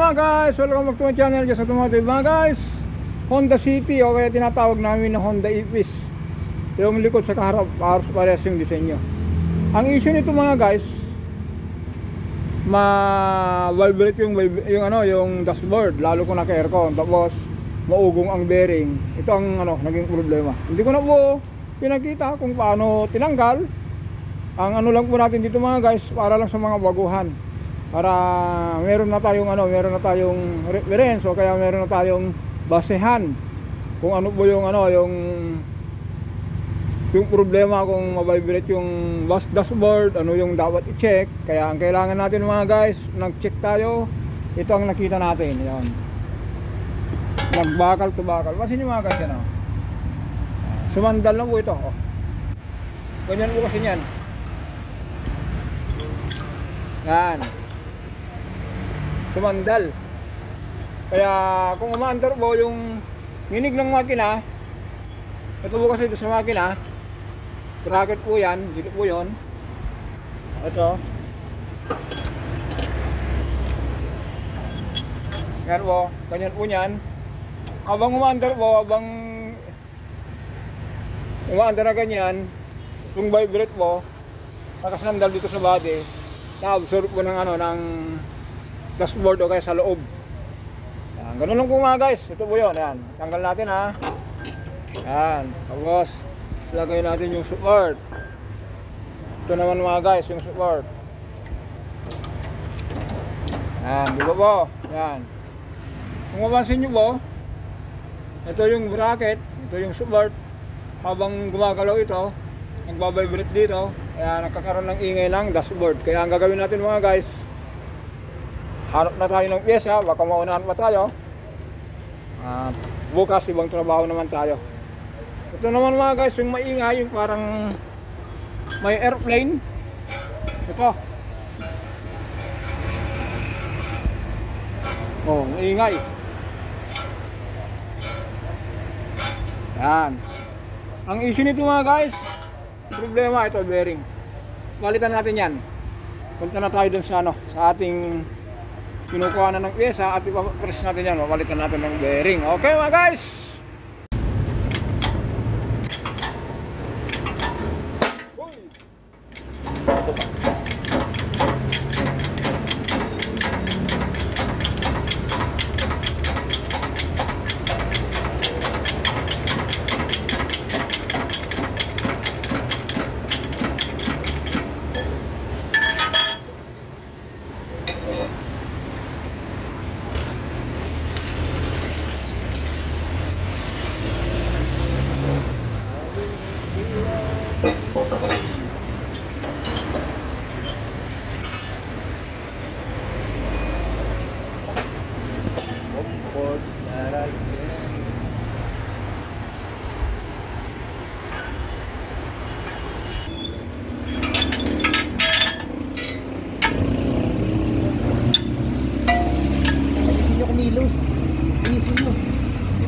mga guys, welcome back to my channel, Just Automotive mga guys. Honda City o kaya tinatawag namin na Honda Epis. Yung likod sa kaharap, parehas yung disenyo. Ang issue nito mga guys, ma-vibrate yung dashboard, lalo kung naka-aircon, tapos maugong ang bearing. Ito ang naging problema. Hindi ko na po pinakita kung paano tinanggal. Ang lang po natin dito mga guys, para lang sa mga baguhan. Para meron na tayong reference o kaya meron na tayong basehan kung ano po yung problema kung ma-vibrate yung dashboard, ano yung dapat i-check. Kaya ang kailangan natin mga guys, nag-check tayo. Ito ang nakita natin, yan. Nagbakal to bakal. Masin yung mga guys yan, sumandal na po ito, ganyan po kasi yan. Yan, sumandal. Kaya kung umaandar po yung nginig ng makina, ito po kasi ito sa makina, bracket po yan, dito po yun. Ito yan po, ganyan po yan. Habang umaandar po, habang umaandar na ganyan, yung vibrate po, nakasandal dito sa body, na-absorb po ng dashboard o kaya sa loob. Yan, ganun lang po mga guys. Ito po yun, yan. Tanggal natin yan. Tapos lagay natin yung support. Ito naman mga guys, yung support. Yan, di ba po? Yan. Kung mapansin nyo po, ito yung bracket, ito yung support. Habang gumagalaw ito, nagbabibrate dito, kaya nagkakaroon ng ingay ng dashboard. Kaya ang gagawin natin mga guys, hanap na tayo ng pyesa, baka maunahan pa tayo. Bukas ibang trabaho naman tayo. Ito naman mga guys, yung maingay, yung parang may airplane. Ito. Maingay. Yan. Ang issue nito mga guys, problema ito, bearing. Palitan natin yan. Punta na tayo dun sa ating kinukuha na ng pyesa at ipapress natin yan. Mapalitan natin ng bearing. Okay mga guys.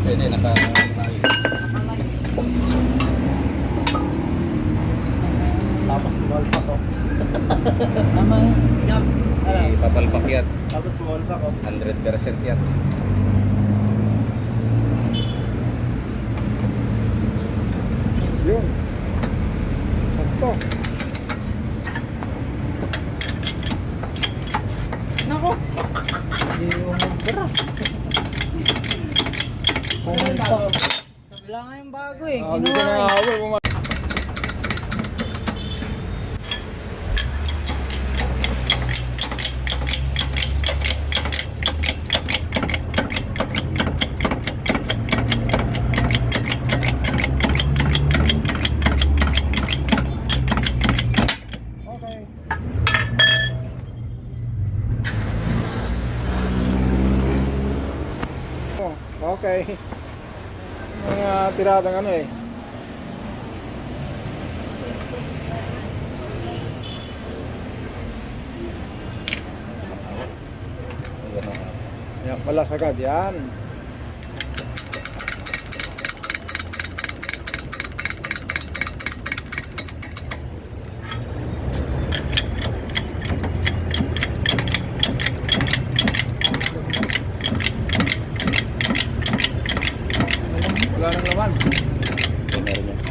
Pwede, naka-live. Tapos tumalpak ko. Tama Yap. Ipapalpak yan. Tapos tumalpak ko. 100% yan. Yun. Sakto. Nako. Yung bra. Tumalpak. Sabila nga yung bago Kinuha Okay. Mga tiradang yan pala sagad yan. Yan. Ito meron yan.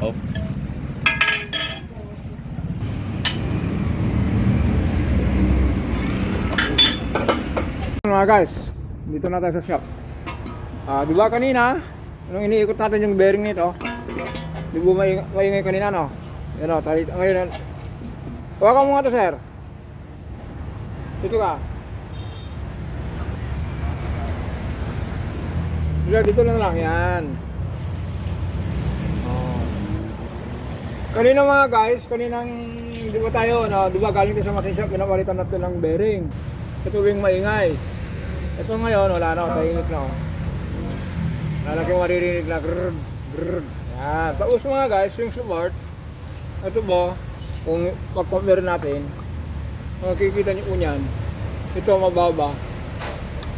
Oh. Mga guys, dito na tayo sa shop. Di ba kanina, nung iniikot natin yung bearing nito, di ba maingay kanina, no? Yan o, tayo ngayon. Hawakan mo nga to, sir. Dito ka. Dito lang lang, yan. Kanina mga guys, kaninang di ba tayo, no? Di ba galing tayo sa machine shop, pinapalitan natin ng bearing. Ito yung maingay. Ito ngayon, wala na, tahimik na. Lalaki maririnig na grrrr, grrrr. Yan. Tapos mga guys, yung support, ito ba, kung pag-compare natin, makikita nyo po yan, ito mababa,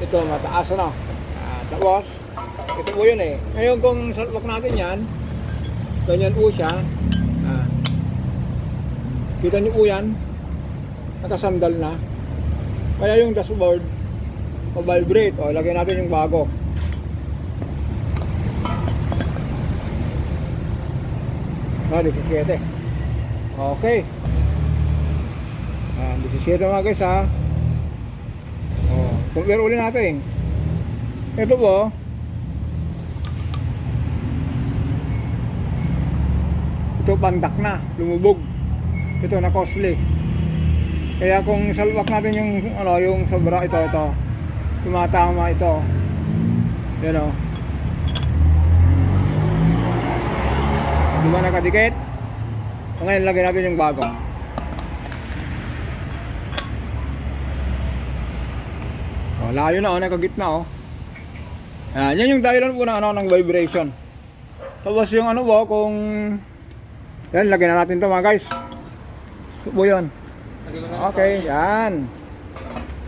ito mataas na. Tapos, ito po yun eh. Ngayon kung salpak natin yan, ganyan po siya. Kita nyo po yan, nakasandal na. Kaya yung dashboard, vibrate. O, lagyan natin yung bago. Ah, 17. Okay. 17 mga guys ha. O, compare ulit natin. Ito po. Ito pandak na, lumubog. Ito na costly. Kaya kung salwak natin yung ano, yung sobra ito, tumatama ito. Yan o. Di ba nakadikit? So ngayon lagyan natin yung bago. O, layo na o, nakagitna o. Yan yung dahilan po ng, ano, ng vibration. Tapos yung ano po, kung yan, lagyan na natin ito mga guys. Ito po yun. Okay, yan.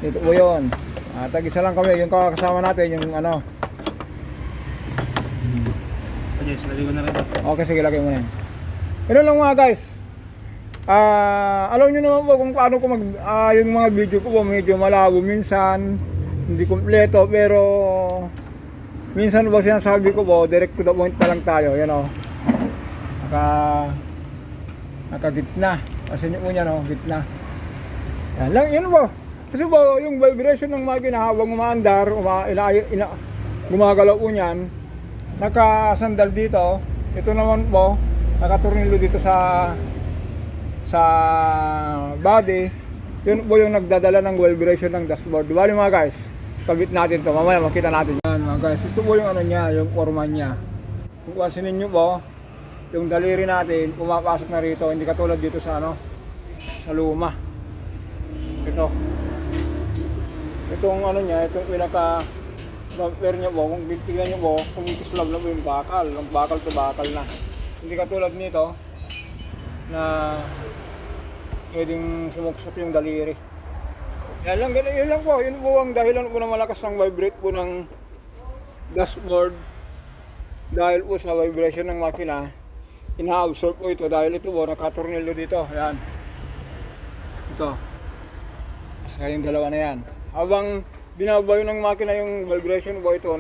Ito po yun. Tag-isa lang kami, yung kasama natin, yung ano. Yes, lagay ko na rin. Okay, sige, lagay mo na yun. Ito lang mga guys. Alam nyo naman po kung paano ko yung mga video ko po medyo malabo minsan, hindi kompleto, pero minsan po sinasabi ko po, direct to the point pa lang tayo, yan o. Nakagitna. Kasi nyo po yan o, gitna. Yan lang, yun po. Kasi po, yung vibration ng makina habang umaandar, gumagalaw po niyan, nakasandal dito. Ito naman po, nakatornilyo dito sa body. Yun po yung nagdadala ng vibration ng dashboard. Diba mga guys? Kabit natin to, mamaya makita natin yan mga guys. Ito po yung ano niya, yung forma niya. Kung pansinin nyo po, yung daliri natin pumapasok na rito, hindi katulad dito sa ano, sa luma. Itong ano niya, itong pinaka bumper niya po, kung tingnan niyo po, kung kislab na po yung bakal, yung bakal to bakal na. Hindi katulad nito na pwedeng sumuksok yung daliri. Yan lang, yun lang po, yun po ang dahilan po na malakas ng vibrate po ng dashboard. Dahil po sa vibration ng makina, ina-absorb po ito dahil ito po nakatornilyo dito. Yan. Ito. Saka yung dalawa na yan. Habang binabayo ng makina yung vibration po ito,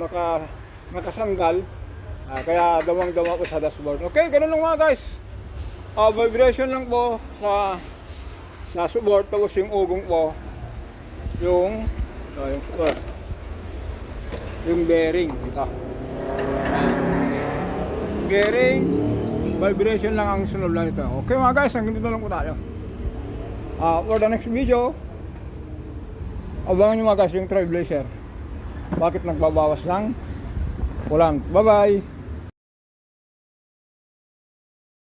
nakasanggal. Kaya damang-dama po sa dashboard. Okay, ganun lang mga guys. Vibration lang po sa support, tapos yung ugong po, yung support. Yung bearing. Ito. Bearing, vibration lang ang sunod lang ito. Okay mga guys, hanggang dito lang po tayo. For the next video, abangan nyo mga guys yung Trailblazer. Bakit nagbabawas ng kulang. Bye bye!